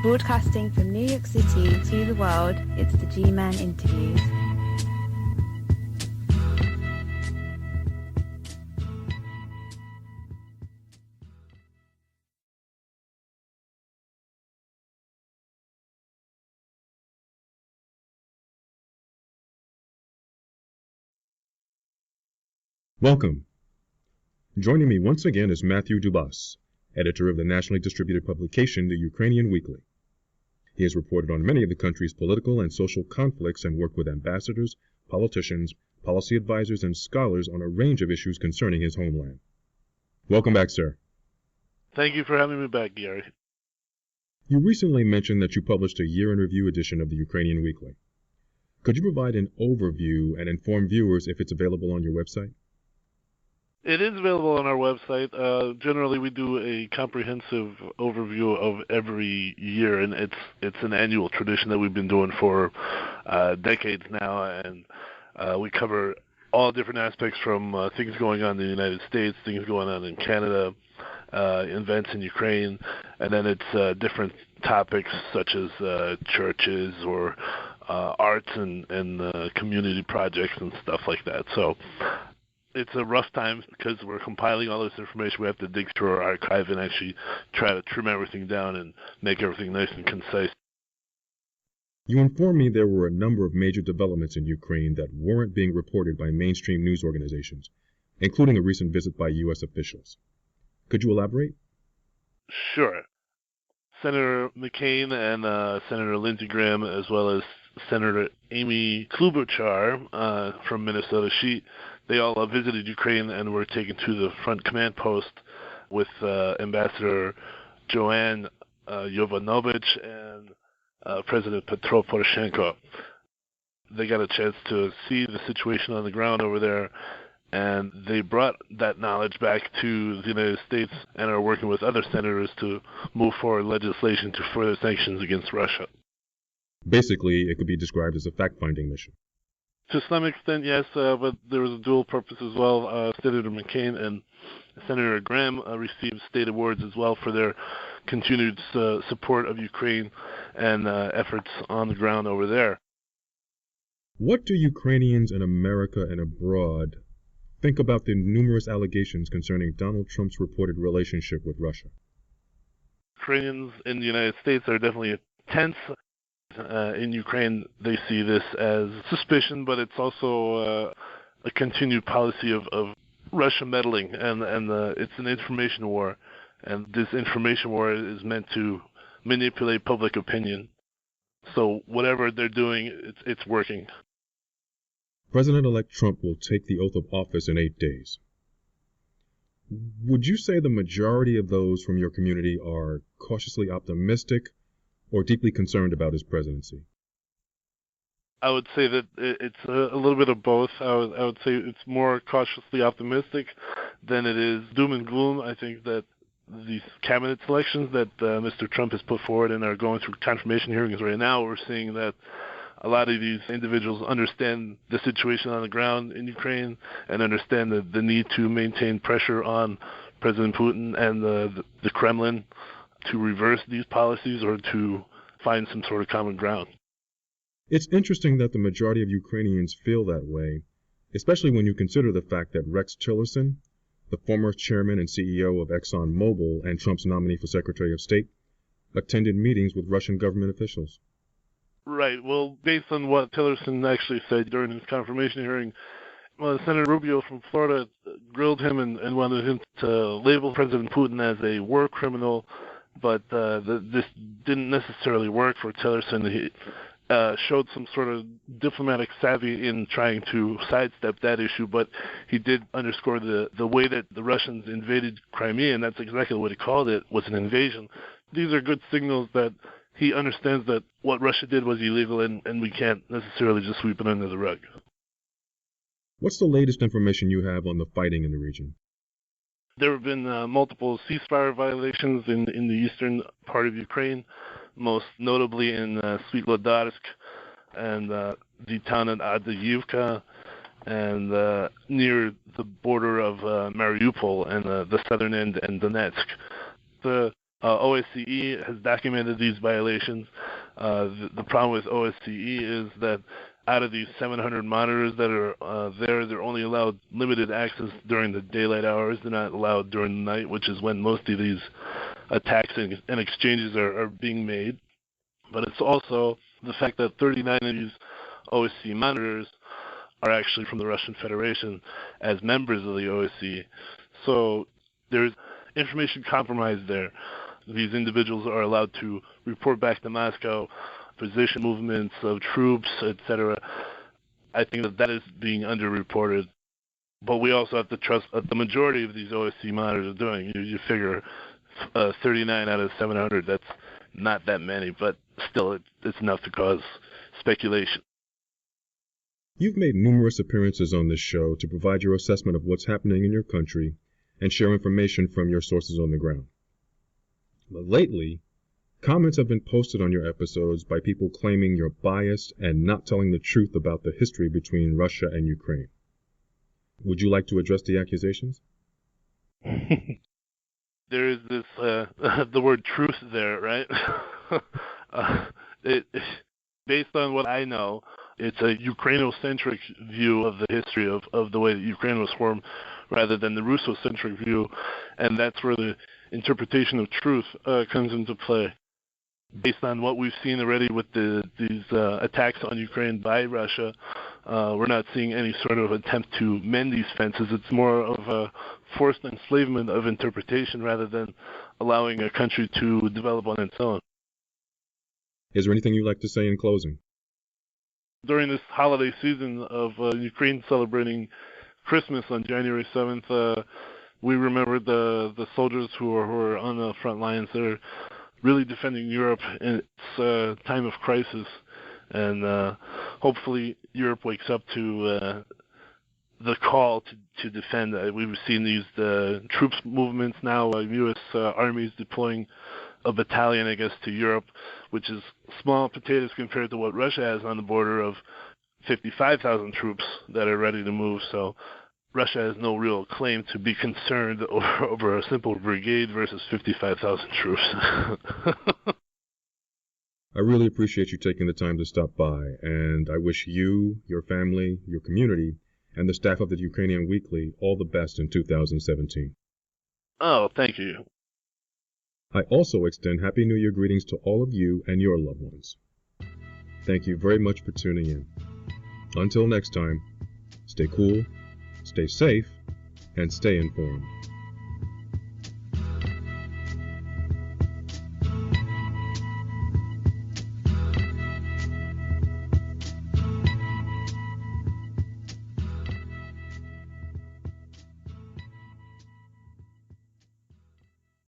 Broadcasting from New York City to the world, it's the G-Man Interviews. Welcome. Joining me once again is Matthew Dubas, editor of the nationally distributed publication, the Ukrainian Weekly. He has reported on many of the country's political and social conflicts and worked with ambassadors, politicians, policy advisors, and scholars on a range of issues concerning his homeland. Welcome back, sir. Thank you for having me back, Gary. You recently mentioned that you published a year-in-review edition of the Ukrainian Weekly. Could you provide an overview and inform viewers if it's available on your website? It is available on our website. Generally, we do a comprehensive overview of every year, and it's an annual tradition that we've been doing for decades now, and we cover all different aspects from things going on in the United States, things going on in Canada, events in Ukraine, and then it's different topics such as churches or arts and community projects and stuff like that. So it's a rough time because we're compiling all this information. We have to dig through our archive and actually try to trim everything down and make everything nice and concise. You informed me there were a number of major developments in Ukraine that weren't being reported by mainstream news organizations, including a recent visit by U.S. officials. Could you elaborate? Sure. Senator McCain and Senator Lindsey Graham, as well as Senator Amy Klobuchar from Minnesota, they all visited Ukraine and were taken to the front command post with Ambassador Joanne Yovanovitch and President Petro Poroshenko. They got a chance to see the situation on the ground over there, and they brought that knowledge back to the United States and are working with other senators to move forward legislation to further sanctions against Russia. Basically, it could be described as a fact-finding mission. To some extent, yes, but there was a dual purpose as well. Senator McCain and Senator Graham received state awards as well for their continued support of Ukraine and efforts on the ground over there. What do Ukrainians in America and abroad think about the numerous allegations concerning Donald Trump's reported relationship with Russia? Ukrainians in the United States are definitely tense. In Ukraine, they see this as suspicion, but it's also a continued policy of Russia meddling, and it's an information war, and this information war is meant to manipulate public opinion. So whatever they're doing, it's working. President-elect Trump will take the oath of office in 8 days. Would you say the majority of those from your community are cautiously optimistic or deeply concerned about his presidency? I would say that it's a little bit of both. I would say it's more cautiously optimistic than it is doom and gloom. I think that these cabinet selections that Mr. Trump has put forward and are going through confirmation hearings right now, we're seeing that a lot of these individuals understand the situation on the ground in Ukraine and understand the need to maintain pressure on President Putin and the Kremlin to reverse these policies or to find some sort of common ground. It's interesting that the majority of Ukrainians feel that way, especially when you consider the fact that Rex Tillerson, the former chairman and CEO of ExxonMobil and Trump's nominee for Secretary of State, attended meetings with Russian government officials. Right. Well, based on what Tillerson actually said during his confirmation hearing, Senator Rubio from Florida grilled him and wanted him to label President Putin as a war criminal, but this didn't necessarily work for Tillerson. He showed some sort of diplomatic savvy in trying to sidestep that issue, but he did underscore the way that the Russians invaded Crimea, and that's exactly what he called it, was an invasion. These are good signals that he understands that what Russia did was illegal, and we can't necessarily just sweep it under the rug. What's the latest information you have on the fighting in the region? There have been multiple ceasefire violations in the eastern part of Ukraine, most notably in Svitlodarsk and the town of Adayivka and near the border of Mariupol and the southern end and Donetsk. The OSCE has documented these violations. The problem with OSCE is that out of these 700 monitors that are they're only allowed limited access during the daylight hours. They're not allowed during the night, which is when most of these attacks and exchanges are being made. But it's also the fact that 39 of these OSCE monitors are actually from the Russian Federation as members of the OSCE. So there's information compromise there. These individuals are allowed to report back to Moscow position movements of troops, etc. I think that is being underreported. But we also have to trust the majority of these OSCE monitors are doing. You figure 39 out of 700, that's not that many, but still it's enough to cause speculation. You've made numerous appearances on this show to provide your assessment of what's happening in your country and share information from your sources on the ground. But lately, comments have been posted on your episodes by people claiming you're biased and not telling the truth about the history between Russia and Ukraine. Would you like to address the accusations? There is this, the word truth there, right? Based on what I know, it's a Ukrainocentric view of the history of the way that Ukraine was formed rather than the Russocentric view, and that's where the interpretation of truth comes into play. Based on what we've seen already with these attacks on Ukraine by Russia, we're not seeing any sort of attempt to mend these fences. It's more of a forced enslavement of interpretation rather than allowing a country to develop on its own. Is there anything you'd like to say in closing? During this holiday season of Ukraine celebrating Christmas on January 7th, we remember the soldiers who are on the front lines. They're really defending Europe in its time of crisis, and hopefully Europe wakes up to the call to defend. We've seen these troops movements now, U.S. armies deploying a battalion, I guess, to Europe, which is small potatoes compared to what Russia has on the border of 55,000 troops that are ready to move. So Russia has no real claim to be concerned over a simple brigade versus 55,000 troops. I really appreciate you taking the time to stop by, and I wish you, your family, your community, and the staff of the Ukrainian Weekly all the best in 2017. Oh, thank you. I also extend Happy New Year greetings to all of you and your loved ones. Thank you very much for tuning in. Until next time, stay cool, stay safe, and stay informed.